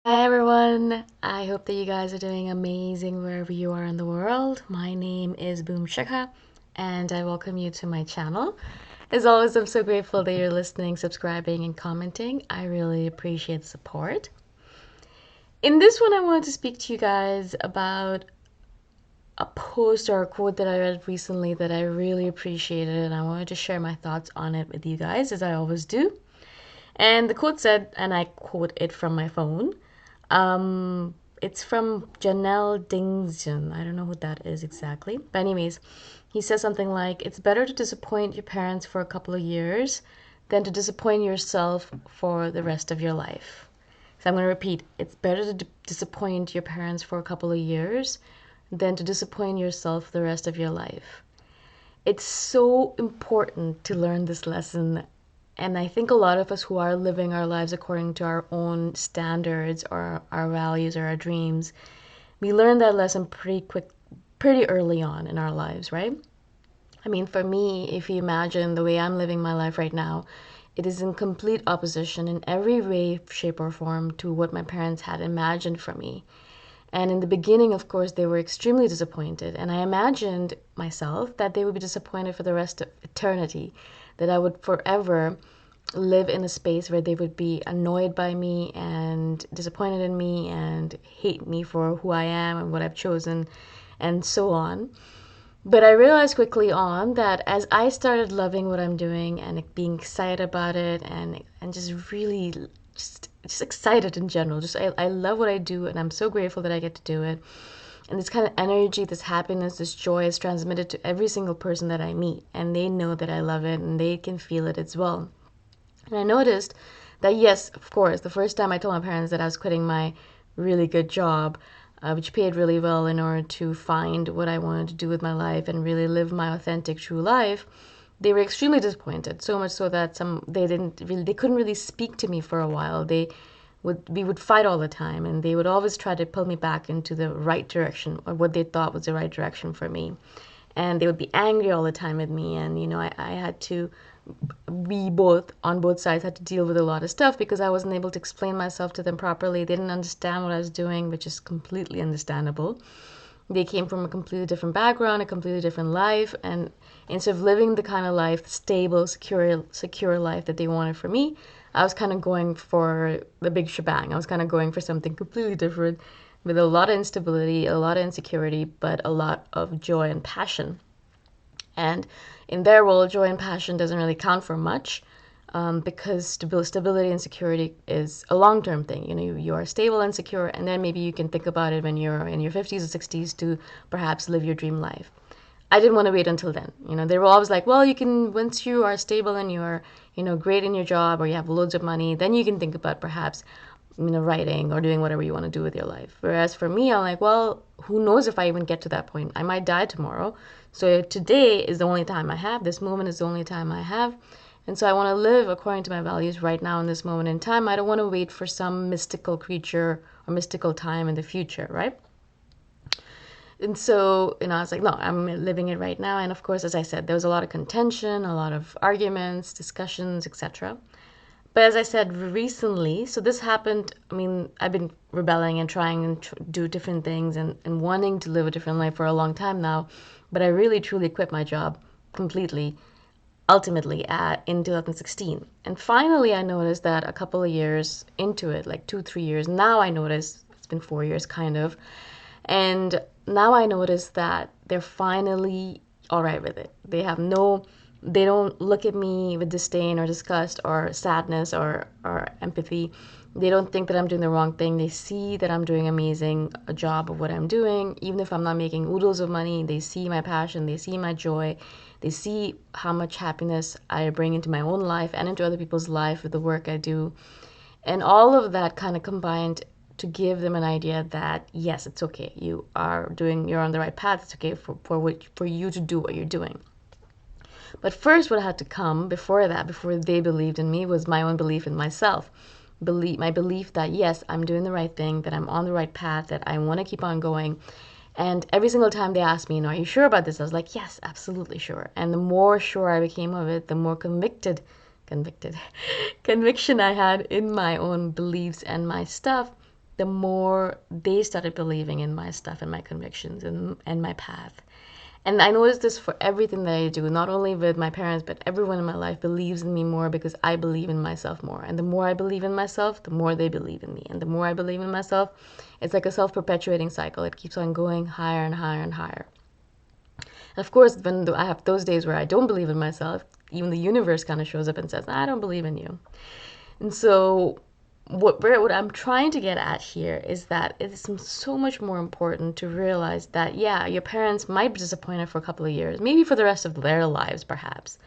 Hi everyone! I hope that you guys are doing amazing wherever you are in the world. My name is Shikha and I welcome you to my channel. As always, I'm so grateful that you're listening, subscribing, and commenting. I really appreciate the support. In this one, I wanted to speak to you guys about a post or a quote that I read recently that I really appreciated, and I wanted to share my thoughts on it with you guys, as I always do. And the quote said, and I quote it from my phone, it's from Janelle Dingson. I don't know who that is exactly. But anyways, he says something like, it's better to disappoint your parents for a couple of years than to disappoint yourself for the rest of your life. So I'm going to repeat, it's better to disappoint your parents for a couple of years than to disappoint yourself the rest of your life. It's so important to learn this lesson. And I think a lot of us who are living our lives according to our own standards or our values or our dreams, we learn that lesson pretty early on in our lives, right? I mean, for me, if you imagine the way I'm living my life right now, it is in complete opposition in every way, shape, or form to what my parents had imagined for me. And in the beginning, of course, they were extremely disappointed. And I imagined myself that they would be disappointed for the rest of eternity, that I would forever live in a space where they would be annoyed by me and disappointed in me and hate me for who I am and what I've chosen and so on. But I realized quickly on that as I started loving what I'm doing and being excited about it and just really just excited in general. Just I love what I do and I'm so grateful that I get to do it. And this kind of energy, this happiness, this joy is transmitted to every single person that I meet. And they know that I love it and they can feel it as well. And I noticed that, yes, of course, the first time I told my parents that I was quitting my really good job, which paid really well in order to find what I wanted to do with my life and really live my authentic, true life, they were extremely disappointed. So much so that they couldn't really speak to me for a while. We would fight all the time, and they would always try to pull me back into the right direction or what they thought was the right direction for me. And they would be angry all the time with me, and I had to we both on both sides had to deal with a lot of stuff because I wasn't able to explain myself to them properly. They didn't understand what I was doing, which is completely understandable. They came from a completely different background, a completely different life, and instead of living the kind of life, stable, secure life that they wanted for me, I was kind of going for the big shebang. I was kind of going for something completely different with a lot of instability, a lot of insecurity, but a lot of joy and passion. And in their world, joy and passion doesn't really count for much because stability and security is a long term thing. You are stable and secure, and then maybe you can think about it when you're in your 50s or 60s to perhaps live your dream life. I didn't want to wait until then. They were always like, well, you can, once you are stable and you're, great in your job or you have loads of money, then you can think about perhaps, writing or doing whatever you want to do with your life. Whereas for me, I'm like, well, who knows if I even get to that point? I might die tomorrow. So today is the only time I have. This moment is the only time I have. And so I want to live according to my values right now in this moment in time. I don't want to wait for some mystical creature or mystical time in the future, right? And so, I was like, no, I'm living it right now. And of course, as I said, there was a lot of contention, a lot of arguments, discussions, etc. But as I said recently, so this happened, I mean, I've been rebelling and trying and do different things and wanting to live a different life for a long time now. But I really truly quit my job completely, ultimately in 2016. And finally, I noticed that a couple of years into it, like 2, 3 years, now I notice it's been 4 years kind of. And now I notice that they're finally all right with it. They don't look at me with disdain or disgust or sadness or empathy. They don't think that I'm doing the wrong thing. They see that I'm doing amazing a job of what I'm doing. Even if I'm not making oodles of money, they see my passion, they see my joy, they see how much happiness I bring into my own life and into other people's life with the work I do. And all of that kind of combined to give them an idea that yes, it's okay. You're on the right path. It's okay for you to do what you're doing. But first, what had to come before that, before they believed in me, was my own belief in myself. My belief that yes, I'm doing the right thing, that I'm on the right path, that I want to keep on going. And every single time they asked me, are you sure about this? I was like, yes, absolutely sure. And the more sure I became of it, the more convicted conviction I had in my own beliefs and my stuff, the more they started believing in my stuff and my convictions and my path. And I noticed this for everything that I do, not only with my parents, but everyone in my life believes in me more because I believe in myself more. And the more I believe in myself, the more they believe in me. And the more I believe in myself, it's like a self-perpetuating cycle. It keeps on going higher and higher and higher. And of course, when I have those days where I don't believe in myself, even the universe kind of shows up and says, I don't believe in you. And so what I'm trying to get at here is that it's so much more important to realize that, yeah, your parents might be disappointed for a couple of years, maybe for the rest of their lives, perhaps.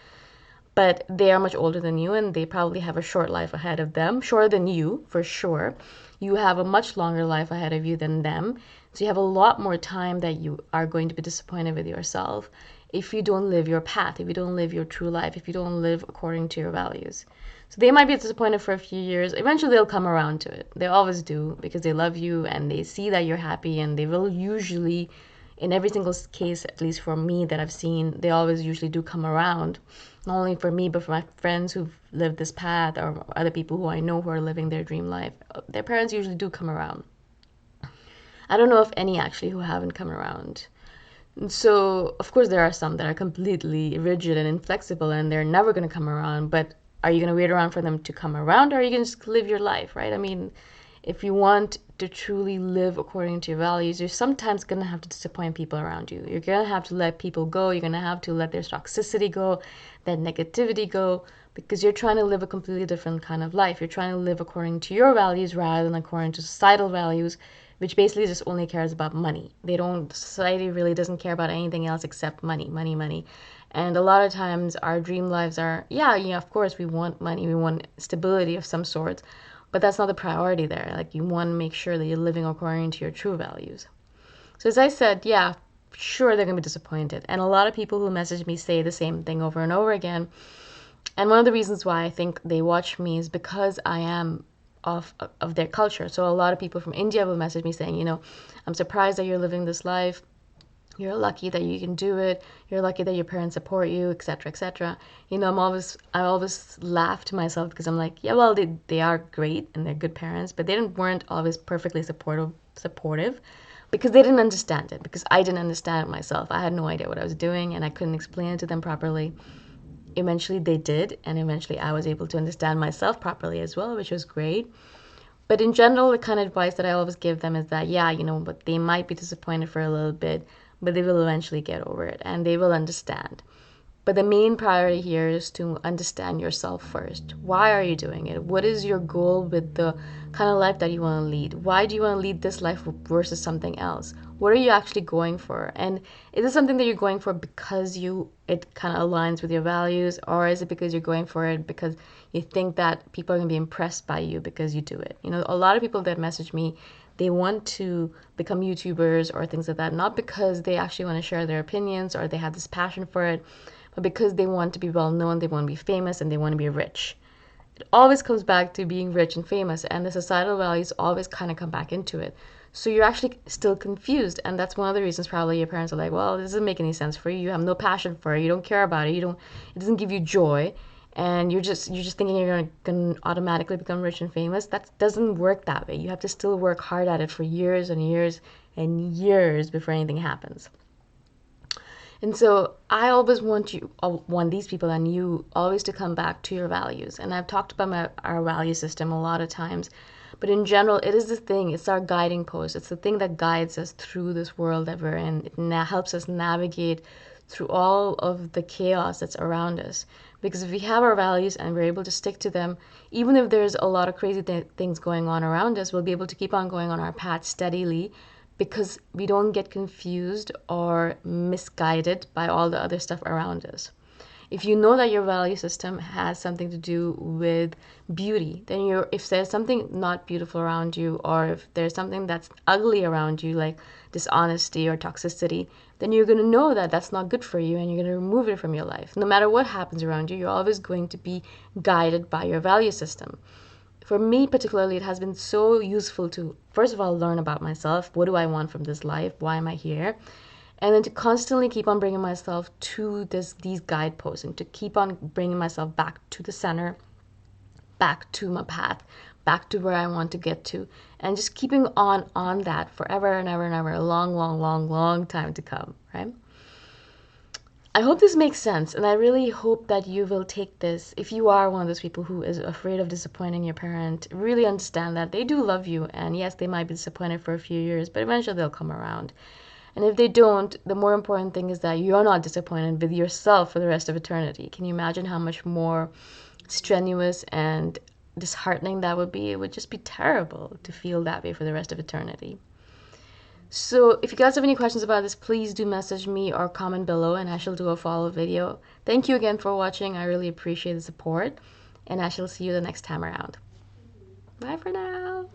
But they are much older than you and they probably have a short life ahead of them, shorter than you, for sure. You have a much longer life ahead of you than them. So you have a lot more time that you are going to be disappointed with yourself if you don't live your path, if you don't live your true life, if you don't live according to your values. So they might be disappointed for a few years. Eventually they'll come around to it. They always do because they love you and they see that you're happy, and they will usually, in every single case, at least for me that I've seen, they always usually do come around. Not only for me, but for my friends who've lived this path or other people who I know who are living their dream life. Their parents usually do come around. I don't know of any actually who haven't come around. And so, of course, there are some that are completely rigid and inflexible and they're never going to come around. But are you going to wait around for them to come around, or are you going to just live your life, right? I mean, if you want to truly live according to your values, you're sometimes going to have to disappoint people around you. You're going to have to let people go. You're going to have to let their toxicity go, that negativity go, because you're trying to live a completely different kind of life. You're trying to live according to your values rather than according to societal values, which basically just only cares about money. Society really doesn't care about anything else except money, money, money. And a lot of times our dream lives are, yeah, of course we want money, we want stability of some sort, but that's not the priority there. Like, you want to make sure that you're living according to your true values. So as I said, yeah, sure, they're going to be disappointed. And a lot of people who message me say the same thing over and over again. And one of the reasons why I think they watch me is because I am of their culture. So a lot of people from India will message me saying, I'm surprised that you're living this life. You're lucky that you can do it. You're lucky that your parents support you, etc., etc. I always laugh to myself because I'm like, yeah, well, they are great and they're good parents, but they weren't always perfectly supportive because they didn't understand it, because I didn't understand it myself. I had no idea what I was doing and I couldn't explain it to them properly. Eventually they did, and eventually I was able to understand myself properly as well, which was great. But in general, the kind of advice that I always give them is that, yeah, but they might be disappointed for a little bit, but they will eventually get over it and they will understand. But the main priority here is to understand yourself first. Why are you doing it? What is your goal with the kind of life that you want to lead? Why do you want to lead this life versus something else? What are you actually going for? And is it something that you're going for because it kind of aligns with your values, or is it because you're going for it because you think that people are going to be impressed by you because you do it? A lot of people that message me, they want to become YouTubers or things like that, not because they actually want to share their opinions or they have this passion for it, but because they want to be well known, they want to be famous, and they want to be rich. It always comes back to being rich and famous, and the societal values always kind of come back into it. So you're actually still confused, and that's one of the reasons probably your parents are like, well, this doesn't make any sense for you. You have no passion for it. You don't care about it. It doesn't give you joy, and you're just thinking you're going to automatically become rich and famous. That doesn't work that way. You have to still work hard at it for years and years and years before anything happens. And so I always want these people and you always to come back to your values. And I've talked about our value system a lot of times, but in general, it is the thing. It's our guiding post. It's the thing that guides us through this world that we're in. It helps us navigate through all of the chaos that's around us. Because if we have our values and we're able to stick to them, even if there's a lot of crazy things going on around us, we'll be able to keep on going on our path steadily, because we don't get confused or misguided by all the other stuff around us. If you know that your value system has something to do with beauty, then if there's something not beautiful around you, or if there's something that's ugly around you, like dishonesty or toxicity, then you're going to know that that's not good for you and you're going to remove it from your life. No matter what happens around you, you're always going to be guided by your value system. For me particularly, it has been so useful to, first of all, learn about myself. What do I want from this life? Why am I here? And then to constantly keep on bringing myself to these guideposts, and to keep on bringing myself back to the center, back to my path, back to where I want to get to, and just keeping on that forever and ever and ever, a long, long, long, long time to come, right? I hope this makes sense, and I really hope that you will take this. If you are one of those people who is afraid of disappointing your parent, really understand that they do love you, and yes, they might be disappointed for a few years, but eventually they'll come around. And if they don't, the more important thing is that you're not disappointed with yourself for the rest of eternity. Can you imagine how much more strenuous and disheartening that would be? It would just be terrible to feel that way for the rest of eternity. So if you guys have any questions about this, please do message me or comment below and I shall do a follow-up video. Thank you again for watching. I really appreciate the support and I shall see you the next time around. Bye for now.